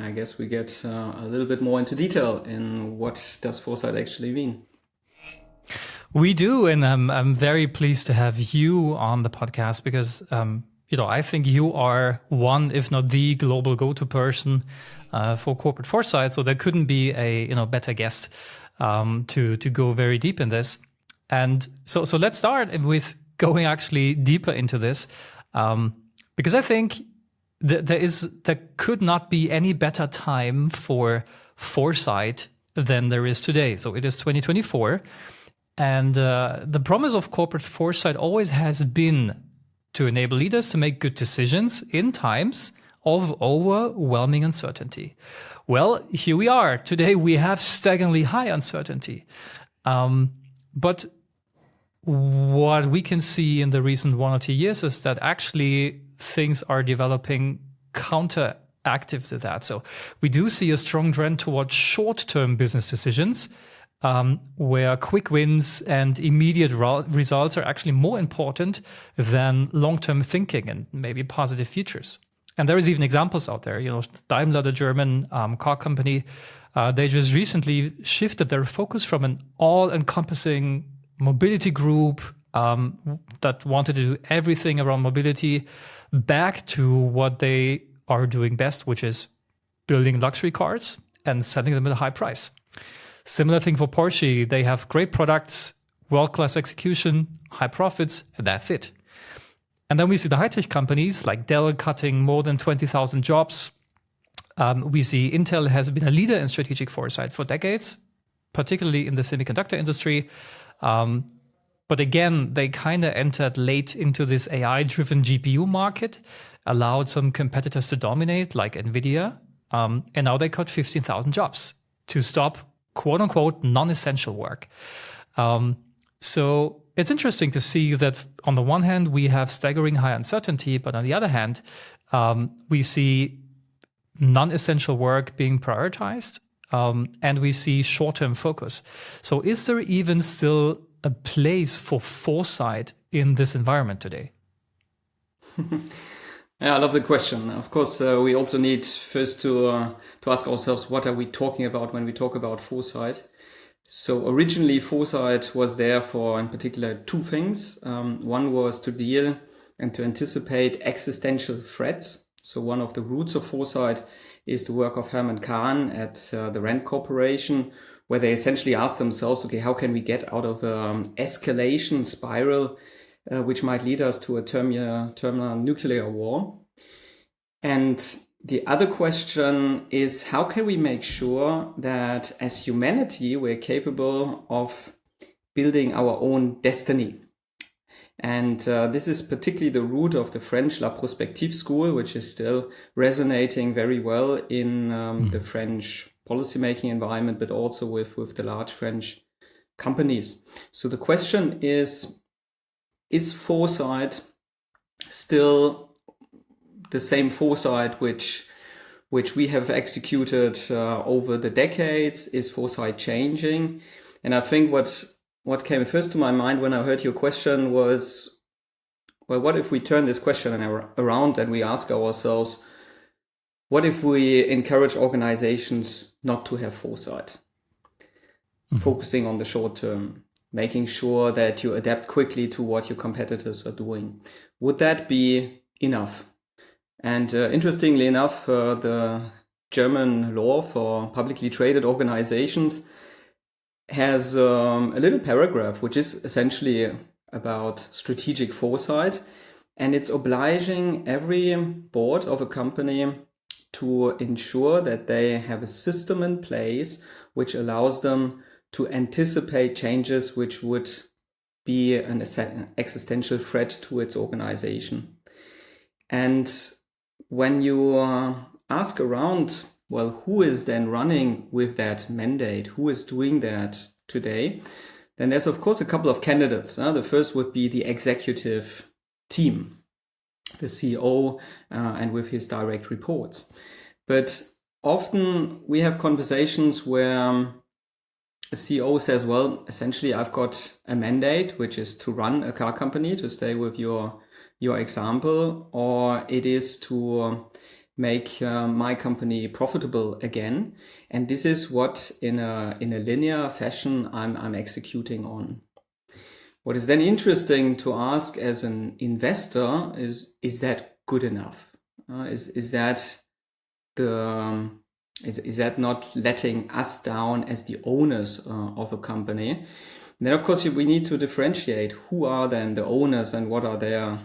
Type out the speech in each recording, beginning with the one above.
I guess we get a little bit more into detail in what does foresight actually mean. We do, and I'm very pleased to have you on the podcast because I think you are one, if not the global go-to person for corporate foresight. So there couldn't be a better guest to go very deep in this. And so let's start with going actually deeper into this, because I think there could not be any better time for foresight than there is today. So it is 2024. And the promise of corporate foresight always has been to enable leaders to make good decisions in times of overwhelming uncertainty. Well, here we are. Today we have staggeringly high uncertainty. But what we can see in the recent 1 or 2 years is that actually things are developing counteractive to that. So we do see a strong trend towards short-term business decisions, where quick wins and immediate results are actually more important than long-term thinking and maybe positive futures. And there is even examples out there. Daimler, the German car company, they just recently shifted their focus from an all-encompassing mobility group that wanted to do everything around mobility back to what they are doing best, which is building luxury cars and selling them at a high price. Similar thing for Porsche. They have great products, world-class execution, high profits, and that's it. And then we see the high-tech companies like Dell cutting more than 20,000 jobs. We see Intel has been a leader in strategic foresight for decades, particularly in the semiconductor industry. But again, they kind of entered late into this AI-driven GPU market, allowed some competitors to dominate like NVIDIA, and now they cut 15,000 jobs to stop quote-unquote non-essential work. So it's interesting to see that on the one hand, we have staggering high uncertainty, but on the other hand, we see non-essential work being prioritized, and we see short-term focus. So is there even still a place for foresight in this environment today? Yeah, I love the question. Of course, we also need first to ask ourselves, what are we talking about when we talk about foresight? So originally, foresight was there for, in particular, two things. One was to deal and to anticipate existential threats. So one of the roots of foresight is the work of Herman Kahn at the RENE Corporation, where they essentially asked themselves, okay, how can we get out of an escalation spiral which might lead us to a terminal nuclear war? And the other question is, how can we make sure that as humanity, we're capable of building our own destiny? And this is particularly the root of the French La Prospective school, which is still resonating very well in the French policymaking environment, but also with the large French companies. So the question is foresight still the same foresight which we have executed over the decades? Is foresight changing? And I think what came first to my mind when I heard your question was, well, what if we turn this question around and we ask ourselves, what if we encourage organizations not to have foresight? Focusing on the short term, making sure that you adapt quickly to what your competitors are doing. Would that be enough? And interestingly enough, the German law for publicly traded organizations has a little paragraph, which is essentially about strategic foresight. And it's obliging every board of a company to ensure that they have a system in place which allows them to anticipate changes which would be an existential threat to its organization. And when you ask around, well, who is then running with that mandate? Who is doing that today? Then there's, of course, a couple of candidates. The first would be the executive team, the CEO, and with his direct reports. But often we have conversations where a CEO says, well, essentially, I've got a mandate, which is to run a car company, to stay with your example, or it is to make my company profitable again. And this is what in a linear fashion I'm executing on. What is then interesting to ask as an investor is that good enough? Is that is that not letting us down as the owners of a company? And then, of course, we need to differentiate who are then the owners and what are their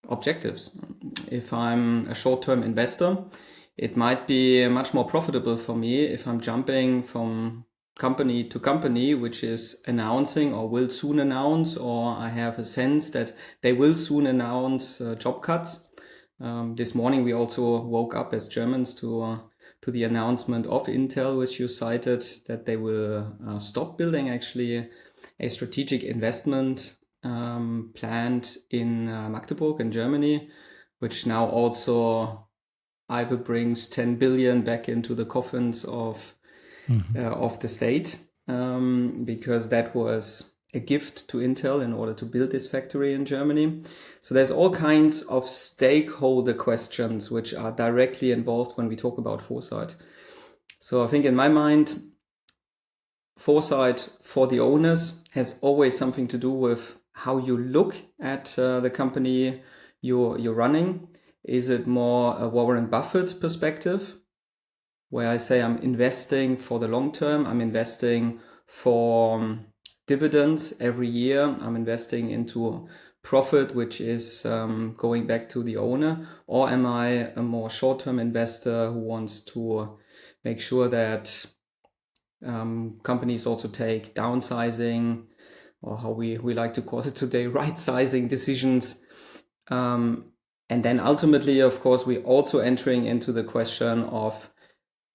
objectives. If I'm a short-term investor, it might be much more profitable for me if I'm jumping from company to company, which is announcing or will soon announce, or I have a sense that they will soon announce job cuts. This morning we also woke up as Germans to the announcement of Intel, which you cited, that they will stop building actually a strategic investment plant in Magdeburg in Germany, which now also either brings 10 billion back into the coffins of the state, because that was a gift to Intel in order to build this factory in Germany. So there's all kinds of stakeholder questions which are directly involved when we talk about Foresight. So I think in my mind, Foresight for the owners has always something to do with how you look at the company you're running. Is it more a Warren Buffett perspective, where I say I'm investing for the long term, I'm investing for dividends every year, I'm investing into profit, which is going back to the owner? Or am I a more short-term investor who wants to make sure that companies also take downsizing, or how we like to call it today, right-sizing decisions? And then ultimately, of course, we're also entering into the question of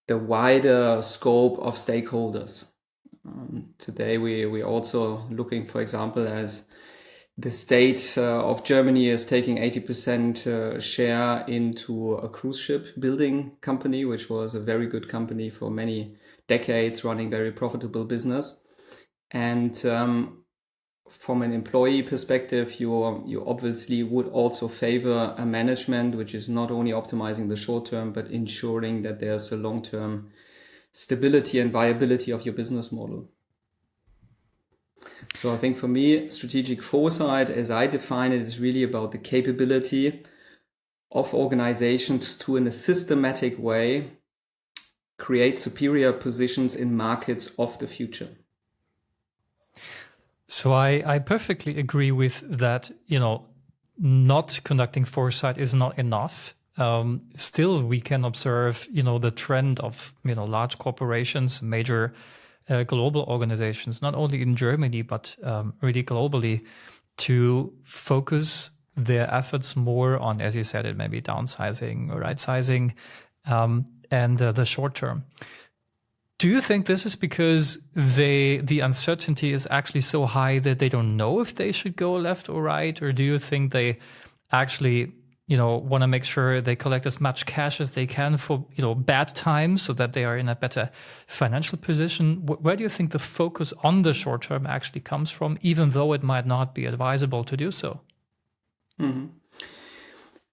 the wider scope of stakeholders. Today, we're also looking, for example, as the state of Germany is taking 80% share into a cruise ship building company, which was a very good company for many decades, running very profitable business. And from an employee perspective, you obviously would also favor a management which is not only optimizing the short term, but ensuring that there's a long-term stability and viability of your business model. So I think for me, strategic foresight, as I define it, is really about the capability of organizations to, in a systematic way, create superior positions in markets of the future. So I perfectly agree with that. Not conducting foresight is not enough. Still, we can observe, the trend of, large corporations, major global organizations, not only in Germany, but really globally, to focus their efforts more on, as you said, it may be downsizing or right-sizing, and the short term. Do you think this is because the uncertainty is actually so high that they don't know if they should go left or right? Or do you think they actually, want to make sure they collect as much cash as they can for, bad times so that they are in a better financial position? Where do you think the focus on the short term actually comes from, even though it might not be advisable to do so? Mm-hmm.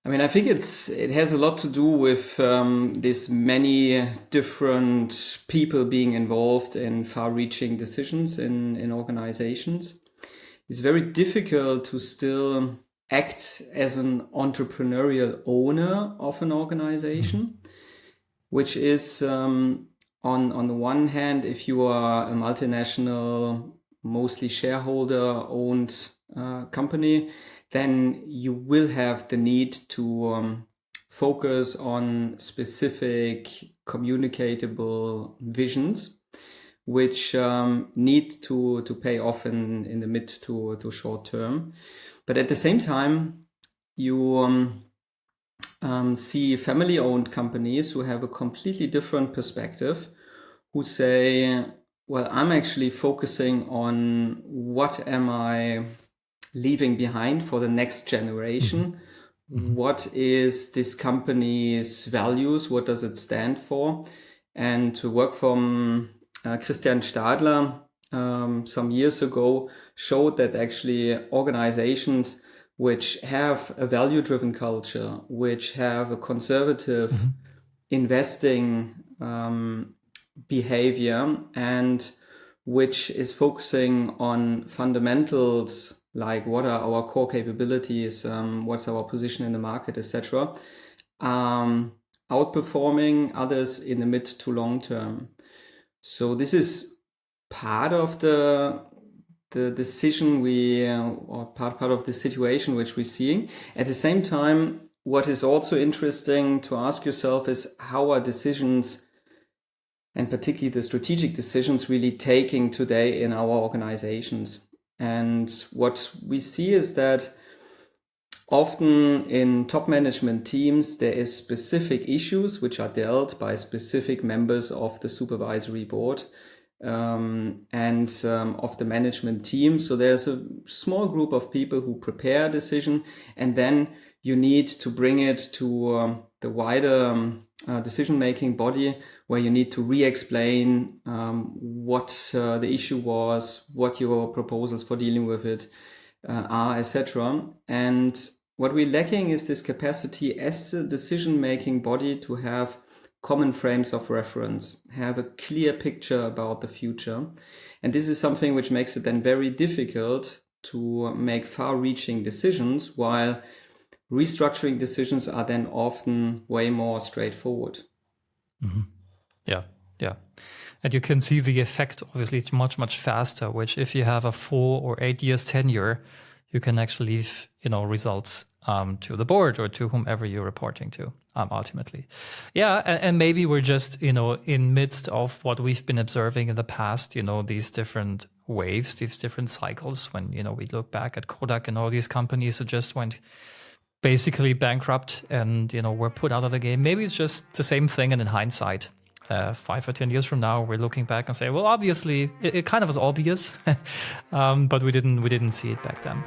I mean, I think it has a lot to do with this many different people being involved in far-reaching decisions in organizations. It's very difficult to still act as an entrepreneurial owner of an organization, which is on the one hand, if you are a multinational, mostly shareholder-owned company, then you will have the need to focus on specific communicatable visions, which need to pay off in the mid to short term. But at the same time, you see family-owned companies who have a completely different perspective, who say, well, I'm actually focusing on what am I leaving behind for the next generation. Mm-hmm. What is this company's values? What does it stand for? And to work from Christian Stadler some years ago showed that actually organizations which have a value-driven culture, which have a conservative investing behavior, and which is focusing on fundamentals like what are our core capabilities, what's our position in the market, etc., outperforming others in the mid to long term. So this is part of the decision or part of the situation which we're seeing. At the same time, what is also interesting to ask yourself is how are decisions, and particularly the strategic decisions, really taking today in our organizations. And what we see is that often in top management teams, there is specific issues which are dealt by specific members of the supervisory board and of the management team. So there's a small group of people who prepare a decision, and then you need to bring it to the wider decision-making body, where you need to re-explain what the issue was, what your proposals for dealing with it are, etc. And what we're lacking is this capacity as a decision-making body to have common frames of reference, have a clear picture about the future. And this is something which makes it then very difficult to make far-reaching decisions, while restructuring decisions are then often way more straightforward. Yeah. And you can see the effect, obviously, much, much faster, which if you have a 4 or 8 years tenure, you can actually leave, results to the board or to whomever you're reporting to, ultimately. Yeah, and maybe we're just, in midst of what we've been observing in the past, these different waves, these different cycles, when, we look back at Kodak and all these companies who just went basically bankrupt and, were put out of the game. Maybe it's just the same thing, and in hindsight, 5 or 10 years from now, we're looking back and say, well, obviously, it kind of was obvious, but we didn't see it back then.